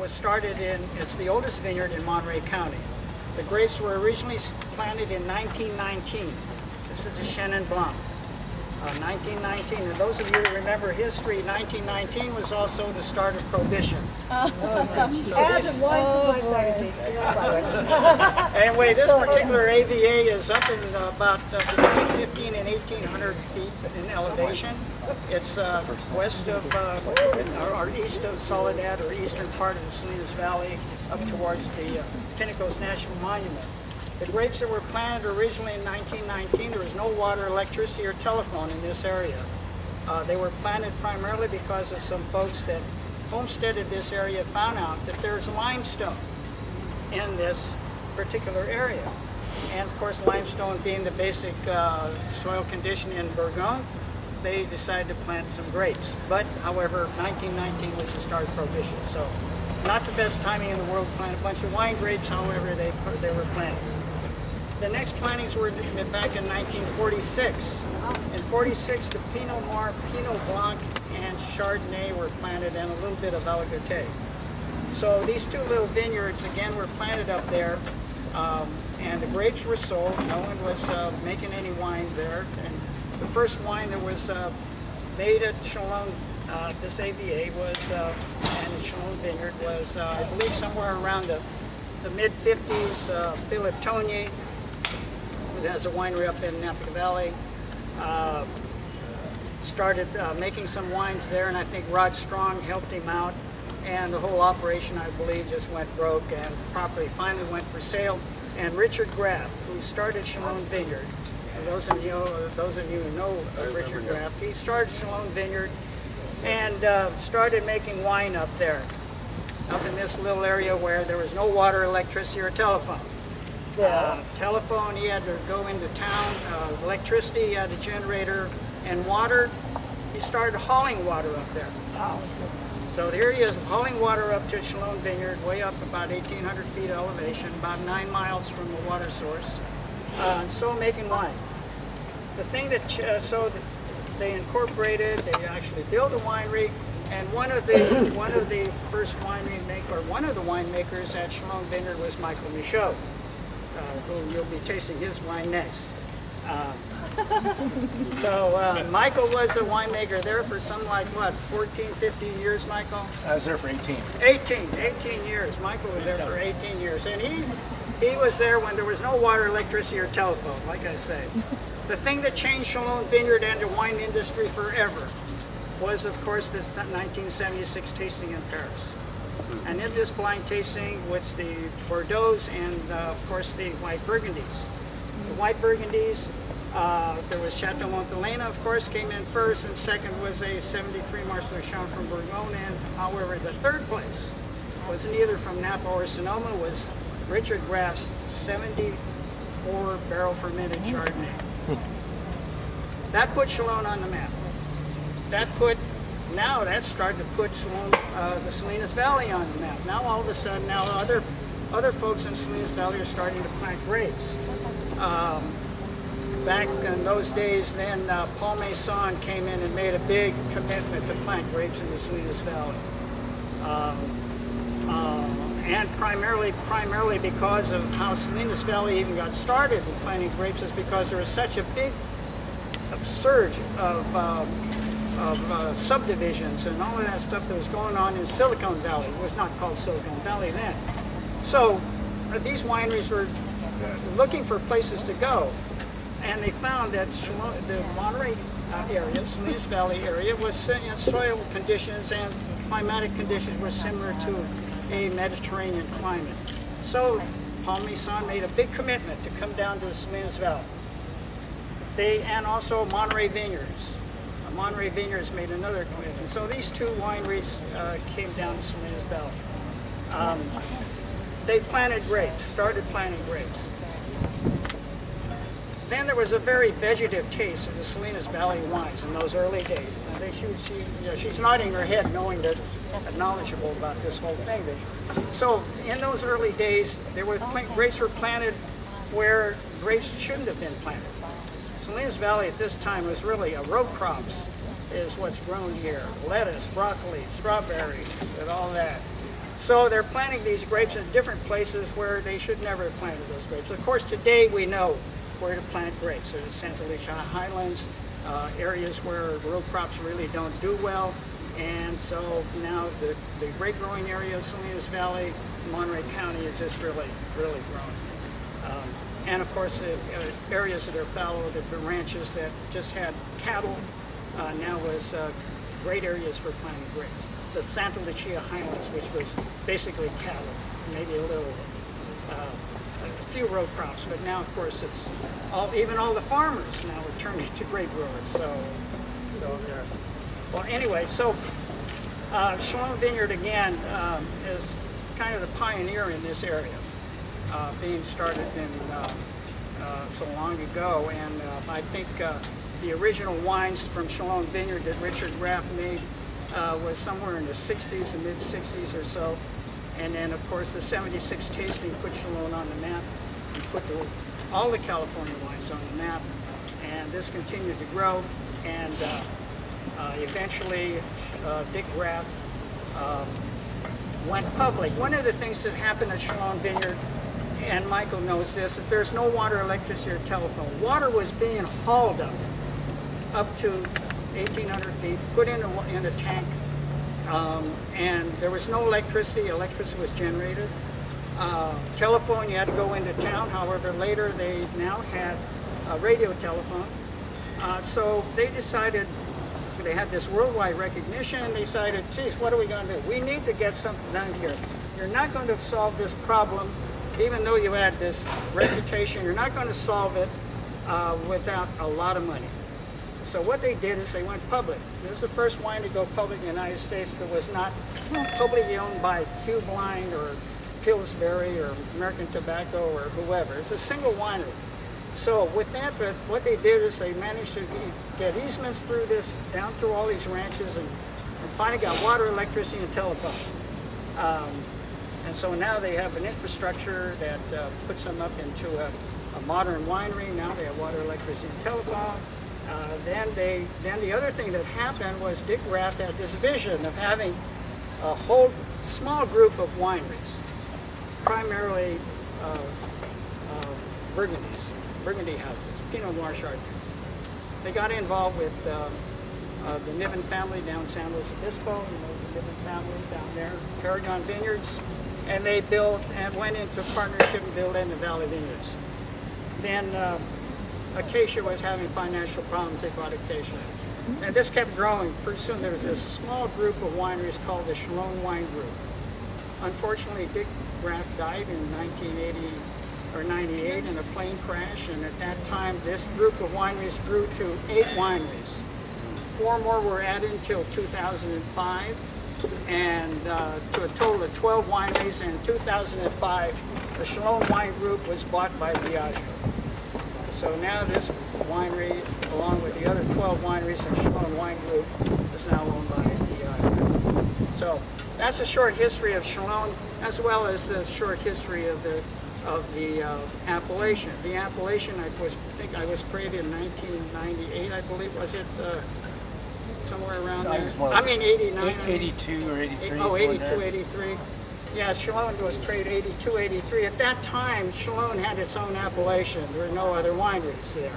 was started it's the oldest vineyard in Monterey County. The grapes were originally planted in 1919. This is a Chenin Blanc. 1919, and those of you who remember history, 1919 was also the start of Prohibition. Anyway, this particular AVA is up in about between 15 and 1,800 feet in elevation. It's west of, or east of Soledad, or eastern part of the Salinas Valley, up towards the Pinnacles National Monument. The grapes that were planted originally in 1919, there was no water, electricity, or telephone in this area. They were planted primarily because of some folks that homesteaded this area found out that there's limestone in this particular area. And of course, limestone being the basic soil condition in Bourgogne, they decided to plant some grapes. But, however, 1919 was the start of Prohibition, so not the best timing in the world to plant a bunch of wine grapes, however, they were planted. The next plantings were back in 1946. In 46, the Pinot Noir, Pinot Blanc, and Chardonnay were planted, and a little bit of Aligoté. So these two little vineyards, again, were planted up there, and the grapes were sold. No one was making any wines there. And the first wine that was made at Chalone, this AVA, was, and Chalone Vineyard, was, I believe, somewhere around the mid-50s. Philip Tonier, who has a winery up in Napa Valley, started making some wines there, and I think Rod Strong helped him out, and the whole operation, I believe, just went broke, and the property finally went for sale. And Richard Graff, who started Chalone Vineyard, and those of you who know Richard Graff, he started Chalone Vineyard and started making wine up there, up in this little area where there was no water, electricity, or telephone. Telephone, he had to go into town. Electricity, he had a generator, and water, he started hauling water up there. So here he is hauling water up to Chalone Vineyard, way up about 1,800 feet elevation, about 9 miles from the water source, so making wine. The thing that, they incorporated, they actually built a winery, and one of the first one of the winemakers at Chalone Vineyard was Michael Michaud, who you'll be tasting his wine next. Michael was a winemaker there for something like, what, 14, 15 years, Michael? I was there for 18. 18 years. Michael was there for 18 years. And he was there when there was no water, electricity, or telephone, like I say. The thing that changed Chalone Vineyard and the wine industry forever was, of course, this 1976 tasting in Paris. And in this blind tasting with the Bordeaux's and, of course, the white Burgundies. The white Burgundies, there was Chateau Montelena, of course, came in first, and second was a 73 Marseillais from Bourgogne. And, however, the third place wasn't either from Napa or Sonoma, was Richard Graff's 74 barrel fermented Chardonnay. That put Chalone on the map. Now that's starting to put Chalone, the Salinas Valley on the map. Now all of a sudden, now other folks in Salinas Valley are starting to plant grapes. Back in those days, then Paul Masson came in and made a big commitment to plant grapes in the Salinas Valley. And primarily because of how Salinas Valley even got started in planting grapes, is because there was such a big surge of subdivisions and all of that stuff that was going on in Silicon Valley. It was not called Silicon Valley then. So these wineries were looking for places to go, and they found that the Monterey area, Salinas Valley area, was soil conditions and climatic conditions were similar to a Mediterranean climate. So Paul Masson made a big commitment to come down to the Salinas Valley. And also Monterey Vineayrds. Monterey Vineayrds made another commitment. So these two wineries came down to Salinas Valley. They planted grapes, started planting grapes. Then there was a very vegetative taste of the Salinas Valley wines in those early days. Now she's nodding her head, knowing that knowledgeable about this whole thing. So in those early days, grapes were planted where grapes shouldn't have been planted. Salinas Valley at this time was really a row crops is what's grown here. Lettuce, broccoli, strawberries, and all that. So they're planting these grapes in different places where they should never have planted those grapes. Of course, today we know where to plant grapes. There's Santa Lucia Highlands, areas where row crops really don't do well. And so now the grape growing area of Salinas Valley, Monterey County is just really, really growing. And of course, areas that are fallow, the ranches that just had cattle, now was great areas for planting grapes. The Santa Lucia Highlands, which was basically cattle, maybe a little, a few row crops, but now of course it's even all the farmers now are turning into grape growers. So there. Well, anyway, so Chalone Vineyard again is kind of the pioneer in this area, being started in so long ago, and I think the original wines from Chalone Vineyard that Richard Graff made was somewhere in the 60s, the mid-60s or so. And then, of course, the 76 tasting put Chalone on the map and put all the California wines on the map. And this continued to grow. And eventually, Dick Graff went public. One of the things that happened at Chalone Vineyard, and Michael knows this, is there's no water, electricity, or telephone. Water was being hauled up to 1,800 feet, put in a tank, and there was no electricity. Electricity was generated. Telephone, you had to go into town. However, later they now had a radio telephone. So they decided, they had this worldwide recognition, and they decided, geez, what are we going to do? We need to get something done here. You're not going to solve this problem, even though you had this reputation, you're not going to solve it without a lot of money. So what they did is they went public. This is the first wine to go public in the United States that was not publicly owned by Hugh Blind or Pillsbury or American Tobacco or whoever. It's a single winery. So with that, what they did is they managed to get easements through this, down through all these ranches, and finally got water, electricity, and telephone. And so now they have an infrastructure that puts them up into a modern winery. Now they have water, electricity, and telephone. Then the other thing that happened was Dick Graff had this vision of having a whole small group of wineries, primarily Burgundy houses, Pinot Noir Chardonnay. They got involved with the Niven family down San Luis Obispo, the Niven family down there, Paragon Vineyards, and they built and went into partnership and built in the Valley Vineyards. Then Acacia was having financial problems. They bought Acacia. And this kept growing. Pretty soon there was this small group of wineries called the Chalone Wine Group. Unfortunately, Dick Graff died in 1980 or 98 in a plane crash, and at that time this group of wineries grew to 8 wineries. 4 more were added until 2005, and to a total of 12 wineries. In 2005, the Chalone Wine Group was bought by Diageo. So now this winery, along with the other 12 wineries in Chalone Wine Group, is now owned by Diageo. So that's a short history of Chalone, as well as a short history of the appellation. The appellation, I think I was created in 1998, I believe. Was it somewhere around there? I mean 89. 82 or 83. Oh, 82, 83. Yeah, Chalone was created 82, 83. At that time, Chalone had its own appellation. There were no other wineries there.